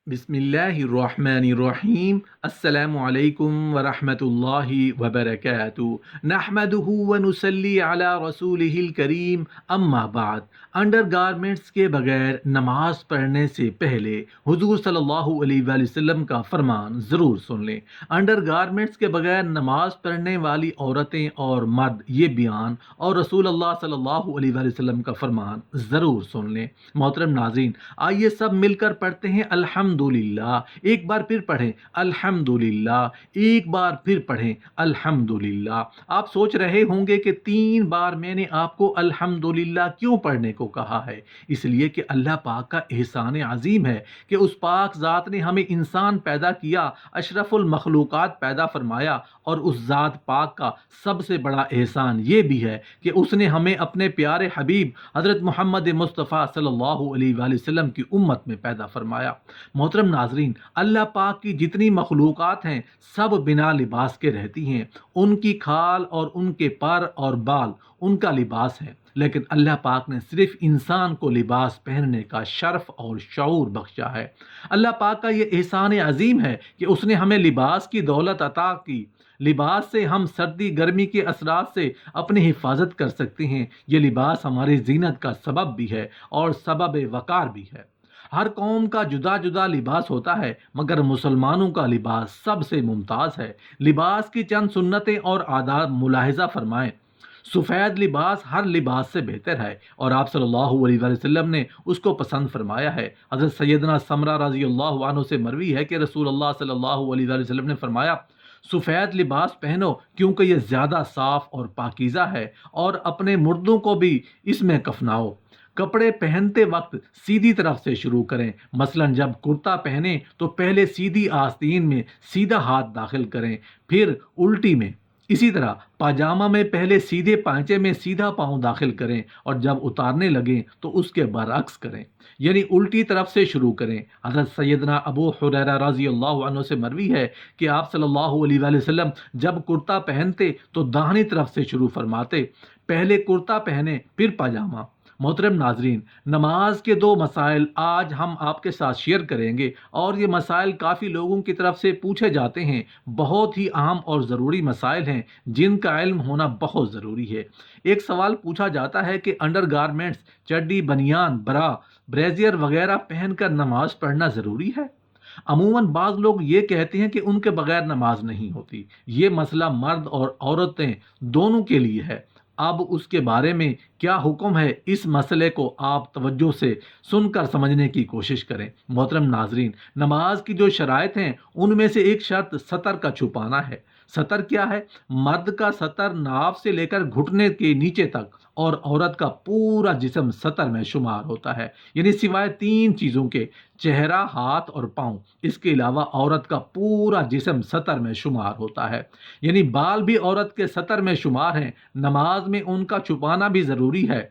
بسم اللہ الرحمن الرحیم السلام علیکم ورحمۃ اللہ وبرکاتہ نحمدہ ونصلی علی رسولہ الکریم اما بعد۔ انڈر گارمنٹس کے بغیر نماز پڑھنے سے پہلے حضور صلی اللہ علیہ وآلہ وسلم کا فرمان ضرور سن لیں۔ انڈر گارمنٹس کے بغیر نماز پڑھنے والی عورتیں اور مرد یہ بیان اور رسول اللہ صلی اللہ علیہ وآلہ وسلم کا فرمان ضرور سن لیں۔ محترم ناظرین، آئیے سب مل کر پڑھتے ہیں الحمدللہ۔ ایک بار پھر پڑھیں الحمدللہ، ایک بار پھر پڑھیں الحمدللہ۔ آپ سوچ رہے ہوں گے کہ 3 بار میں نے آپ کو الحمدللہ کیوں پڑھنے کو کہا ہے؟ اس لیے کہ اللہ پاک کا احسان عظیم ہے کہ اس پاک ذات نے ہمیں انسان پیدا کیا، اشرف المخلوقات پیدا فرمایا، اور اس ذات پاک کا سب سے بڑا احسان یہ بھی ہے کہ اس نے ہمیں اپنے پیارے حبیب حضرت محمد مصطفیٰ صلی اللہ علیہ وآلہ وسلم کی امت میں پیدا فرمایا۔ محترم ناظرین، اللہ پاک کی جتنی مخلوقات ہیں سب بنا لباس کے رہتی ہیں۔ ان کی کھال اور ان کے پر اور بال ان کا لباس ہے، لیکن اللہ پاک نے صرف انسان کو لباس پہننے کا شرف اور شعور بخشا ہے۔ اللہ پاک کا یہ احسان عظیم ہے کہ اس نے ہمیں لباس کی دولت عطا کی۔ لباس سے ہم سردی گرمی کے اثرات سے اپنی حفاظت کر سکتے ہیں۔ یہ لباس ہماری زینت کا سبب بھی ہے اور سبب وقار بھی ہے۔ ہر قوم کا جدا جدا لباس ہوتا ہے، مگر مسلمانوں کا لباس سب سے ممتاز ہے۔ لباس کی چند سنتیں اور آداب ملاحظہ فرمائیں۔ سفید لباس ہر لباس سے بہتر ہے اور آپ صلی اللہ علیہ وآلہ وسلم نے اس کو پسند فرمایا ہے۔ حضرت سیدنا سمرہ رضی اللہ عنہ سے مروی ہے کہ رسول اللہ صلی اللہ علیہ وآلہ وسلم نے فرمایا، سفید لباس پہنو کیونکہ یہ زیادہ صاف اور پاکیزہ ہے، اور اپنے مردوں کو بھی اس میں کفناؤ۔ کپڑے پہنتے وقت سیدھی طرف سے شروع کریں، مثلا جب کرتا پہنیں تو پہلے سیدھی آستین میں سیدھا ہاتھ داخل کریں، پھر الٹی میں۔ اسی طرح پاجامہ میں پہلے سیدھے پانچے میں سیدھا پاؤں داخل کریں اور جب اتارنے لگیں تو اس کے برعکس کریں، یعنی الٹی طرف سے شروع کریں۔ حضرت سیدنا ابو ہریرہ رضی اللہ عنہ سے مروی ہے کہ آپ صلی اللہ علیہ وآلہ وسلم جب کرتا پہنتے تو داہنی طرف سے شروع فرماتے، پہلے کرتا پہنے پھر پاجامہ۔ محترم ناظرین، نماز کے 2 مسائل آج ہم آپ کے ساتھ شیئر کریں گے، اور یہ مسائل کافی لوگوں کی طرف سے پوچھے جاتے ہیں۔ بہت ہی اہم اور ضروری مسائل ہیں جن کا علم ہونا بہت ضروری ہے۔ ایک سوال پوچھا جاتا ہے کہ انڈر گارمنٹس، چڈی، بنیان، برا، بریزیئر وغیرہ پہن کر نماز پڑھنا ضروری ہے؟ عموماً بعض لوگ یہ کہتے ہیں کہ ان کے بغیر نماز نہیں ہوتی۔ یہ مسئلہ مرد اور عورتیں دونوں کے لیے ہے۔ اب اس کے بارے میں کیا حکم ہے، اس مسئلے کو آپ توجہ سے سن کر سمجھنے کی کوشش کریں۔ محترم ناظرین، نماز کی جو شرائط ہیں ان میں سے ایک شرط سطر کا چھپانا ہے۔ سطر کیا ہے؟ مرد کا سطر ناف سے لے کر گھٹنے کے نیچے تک، اور عورت کا پورا جسم سطر میں شمار ہوتا ہے، یعنی سوائے 3 چیزوں کے، چہرہ، ہاتھ اور پاؤں، اس کے علاوہ عورت کا پورا جسم سطر میں شمار ہوتا ہے، یعنی بال بھی عورت کے سطر میں شمار ہیں۔ نماز میں ان کا چھپانا بھی ضروری ہے،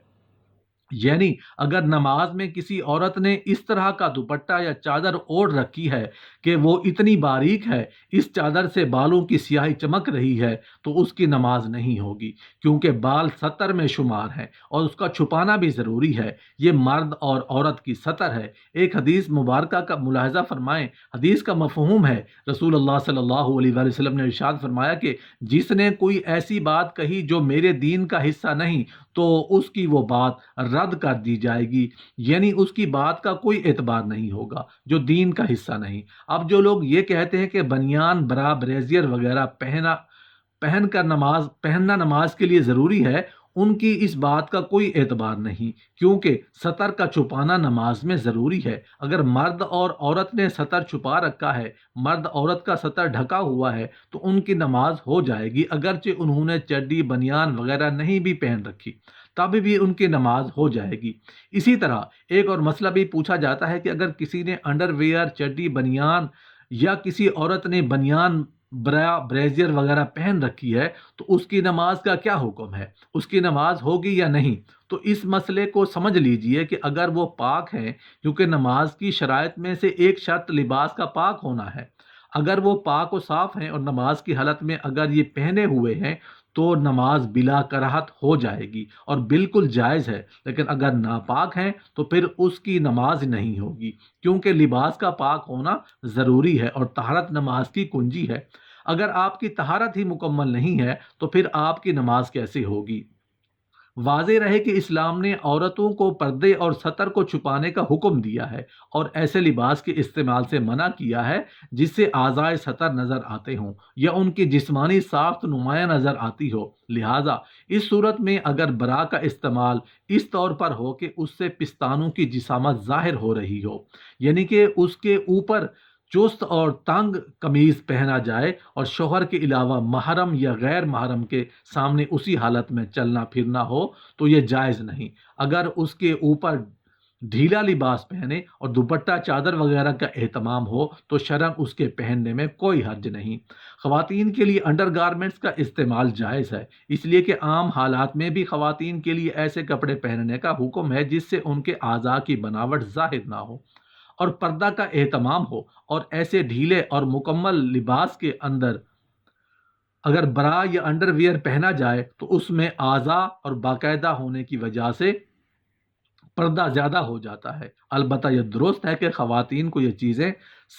یعنی اگر نماز میں کسی عورت نے اس طرح کا دوپٹہ یا چادر اوڑھ رکھی ہے کہ وہ اتنی باریک ہے، اس چادر سے بالوں کی سیاہی چمک رہی ہے، تو اس کی نماز نہیں ہوگی، کیونکہ بال سطر میں شمار ہیں اور اس کا چھپانا بھی ضروری ہے۔ یہ مرد اور عورت کی سطر ہے۔ ایک حدیث مبارکہ کا ملاحظہ فرمائیں۔ حدیث کا مفہوم ہے، رسول اللہ صلی اللہ علیہ وآلہ وسلم نے ارشاد فرمایا کہ جس نے کوئی ایسی بات کہی جو میرے دین کا حصہ نہیں، تو اس کی وہ بات رد کر دی جائے گی، یعنی اس کی بات کا کوئی اعتبار نہیں ہوگا جو دین کا حصہ نہیں۔ اب جو لوگ یہ کہتے ہیں کہ بنیان، برا، بریزیئر وغیرہ پہننا نماز کے لیے ضروری ہے، ان کی اس بات کا کوئی اعتبار نہیں، کیونکہ سطر کا چھپانا نماز میں ضروری ہے۔ اگر مرد اور عورت نے سطر چھپا رکھا ہے، مرد عورت کا سطر ڈھکا ہوا ہے، تو ان کی نماز ہو جائے گی، اگرچہ انہوں نے چڈی، بنیان وغیرہ نہیں بھی پہن رکھی، تب بھی ان کی نماز ہو جائے گی۔ اسی طرح ایک اور مسئلہ بھی پوچھا جاتا ہے کہ اگر کسی نے انڈر ویئر، چڈی، بنیان، یا کسی عورت نے بنیان، برا، بریزیئر وغیرہ پہن رکھی ہے تو اس کی نماز کا کیا حکم ہے؟ اس کی نماز ہوگی یا نہیں؟ تو اس مسئلے کو سمجھ لیجئے کہ اگر وہ پاک ہیں، کیونکہ نماز کی شرائط میں سے ایک شرط لباس کا پاک ہونا ہے، اگر وہ پاک و صاف ہیں اور نماز کی حالت میں اگر یہ پہنے ہوئے ہیں تو نماز بلا کراہت ہو جائے گی اور بالکل جائز ہے، لیکن اگر ناپاک ہیں تو پھر اس کی نماز نہیں ہوگی، کیونکہ لباس کا پاک ہونا ضروری ہے اور طہارت نماز کی کنجی ہے۔ اگر آپ کی طہارت ہی مکمل نہیں ہے تو پھر آپ کی نماز کیسے ہوگی؟ واضح رہے کہ اسلام نے عورتوں کو پردے اور ستر کو چھپانے کا حکم دیا ہے اور ایسے لباس کے استعمال سے منع کیا ہے جس سے اعضائے ستر نظر آتے ہوں یا ان کی جسمانی ساخت نمایاں نظر آتی ہو۔ لہٰذا اس صورت میں اگر برا کا استعمال اس طور پر ہو کہ اس سے پستانوں کی جسامت ظاہر ہو رہی ہو، یعنی کہ اس کے اوپر چست اور تنگ قمیض پہنا جائے اور شوہر کے علاوہ محرم یا غیر محرم کے سامنے اسی حالت میں چلنا پھرنا ہو تو یہ جائز نہیں۔ اگر اس کے اوپر ڈھیلا لباس پہنے اور دوپٹہ چادر وغیرہ کا اہتمام ہو تو شرعاً اس کے پہننے میں کوئی حرج نہیں۔ خواتین کے لیے انڈر گارمنٹس کا استعمال جائز ہے، اس لیے کہ عام حالات میں بھی خواتین کے لیے ایسے کپڑے پہننے کا حکم ہے جس سے ان کے اعضاء کی بناوٹ ظاہر نہ ہو اور پردہ کا اہتمام ہو، اور ایسے ڈھیلے اور مکمل لباس کے اندر اگر برا یا انڈر ویئر پہنا جائے تو اس میں اعضاء اور باقاعدہ ہونے کی وجہ سے پردہ زیادہ ہو جاتا ہے۔ البتہ یہ درست ہے کہ خواتین کو یہ چیزیں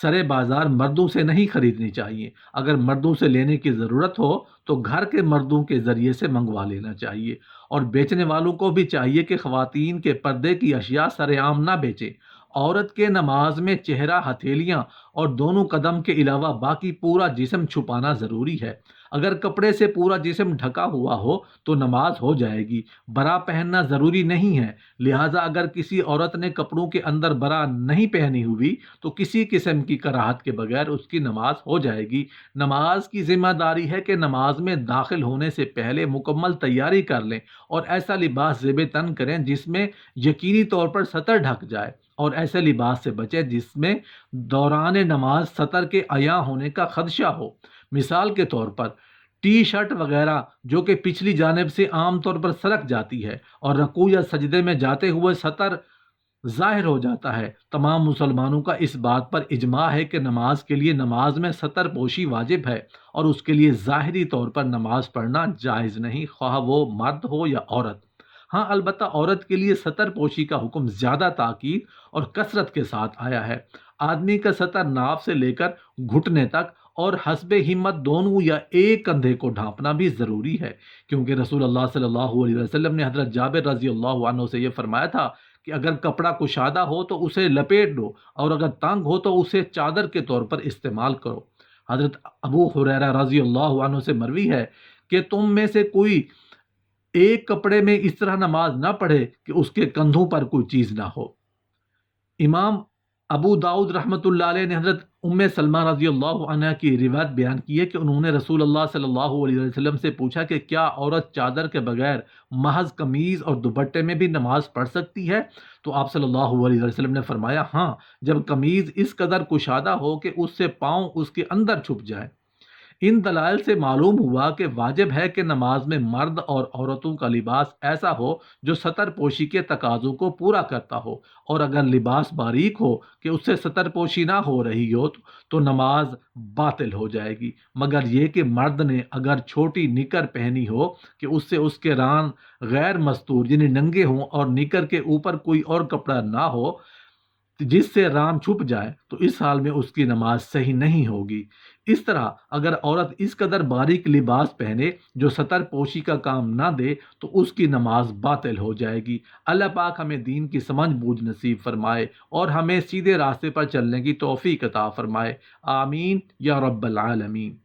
سرے بازار مردوں سے نہیں خریدنی چاہیے۔ اگر مردوں سے لینے کی ضرورت ہو تو گھر کے مردوں کے ذریعے سے منگوا لینا چاہیے، اور بیچنے والوں کو بھی چاہیے کہ خواتین کے پردے کی اشیاء سرے عام نہ بیچیں۔ عورت کے نماز میں چہرہ، ہتھیلیاں اور دونوں قدم کے علاوہ باقی پورا جسم چھپانا ضروری ہے۔ اگر کپڑے سے پورا جسم ڈھکا ہوا ہو تو نماز ہو جائے گی۔ برا پہننا ضروری نہیں ہے، لہٰذا اگر کسی عورت نے کپڑوں کے اندر برا نہیں پہنی ہوئی تو کسی قسم کی کراہت کے بغیر اس کی نماز ہو جائے گی۔ نماز کی ذمہ داری ہے کہ نماز میں داخل ہونے سے پہلے مکمل تیاری کر لیں اور ایسا لباس زیب تن کریں جس میں یقینی طور پر سطر ڈھک جائے، اور ایسے لباس سے بچیں جس میں دوران نماز سطر کے عیاں ہونے کا خدشہ ہو۔ مثال کے طور پر ٹی شرٹ وغیرہ جو کہ پچھلی جانب سے عام طور پر سرک جاتی ہے اور رکوع یا سجدے میں جاتے ہوئے سطر ظاہر ہو جاتا ہے۔ تمام مسلمانوں کا اس بات پر اجماع ہے کہ نماز کے لیے نماز میں سطر پوشی واجب ہے اور اس کے لیے ظاہری طور پر نماز پڑھنا جائز نہیں، خواہ وہ مرد ہو یا عورت۔ ہاں البتہ عورت کے لیے سطر پوشی کا حکم زیادہ تاکید اور کثرت کے ساتھ آیا ہے۔ آدمی کا سطر ناف سے لے کر گھٹنے تک اور حسب ہمت دونوں یا ایک کندھے کو ڈھانپنا بھی ضروری ہے، کیونکہ رسول اللہ صلی اللہ علیہ وسلم نے حضرت جابر رضی اللہ عنہ سے یہ فرمایا تھا کہ اگر کپڑا کشادہ ہو تو اسے لپیٹ لو، اور اگر تنگ ہو تو اسے چادر کے طور پر استعمال کرو۔ حضرت ابو ہریرہ رضی اللہ عنہ سے مروی ہے کہ تم میں سے کوئی ایک کپڑے میں اس طرح نماز نہ پڑھے کہ اس کے کندھوں پر کوئی چیز نہ ہو۔ امام ابو داؤد رحمۃ اللہ علیہ نے حضرت ام سلمہ رضی اللہ عنہ کی روایت بیان کی ہے کہ انہوں نے رسول اللہ صلی اللہ علیہ وسلم سے پوچھا کہ کیا عورت چادر کے بغیر محض قمیض اور دوپٹے میں بھی نماز پڑھ سکتی ہے؟ تو آپ صلی اللہ علیہ وسلم نے فرمایا ہاں، جب قمیض اس قدر کشادہ ہو کہ اس سے پاؤں اس کے اندر چھپ جائے۔ ان دلائل سے معلوم ہوا کہ واجب ہے کہ نماز میں مرد اور عورتوں کا لباس ایسا ہو جو سطر پوشی کے تقاضوں کو پورا کرتا ہو، اور اگر لباس باریک ہو کہ اس سے سطر پوشی نہ ہو رہی ہو تو نماز باطل ہو جائے گی، مگر یہ کہ مرد نے اگر چھوٹی نکر پہنی ہو کہ اس سے اس کے ران غیر مستور یعنی ننگے ہوں اور نکر کے اوپر کوئی اور کپڑا نہ ہو جس سے ران چھپ جائے، تو اس حال میں اس کی نماز صحیح نہیں ہوگی۔ اس طرح اگر عورت اس قدر باریک لباس پہنے جو سطر پوشی کا کام نہ دے تو اس کی نماز باطل ہو جائے گی۔ اللہ پاک ہمیں دین کی سمجھ بوجھ نصیب فرمائے اور ہمیں سیدھے راستے پر چلنے کی توفیق عطا فرمائے، آمین یا رب العالمین۔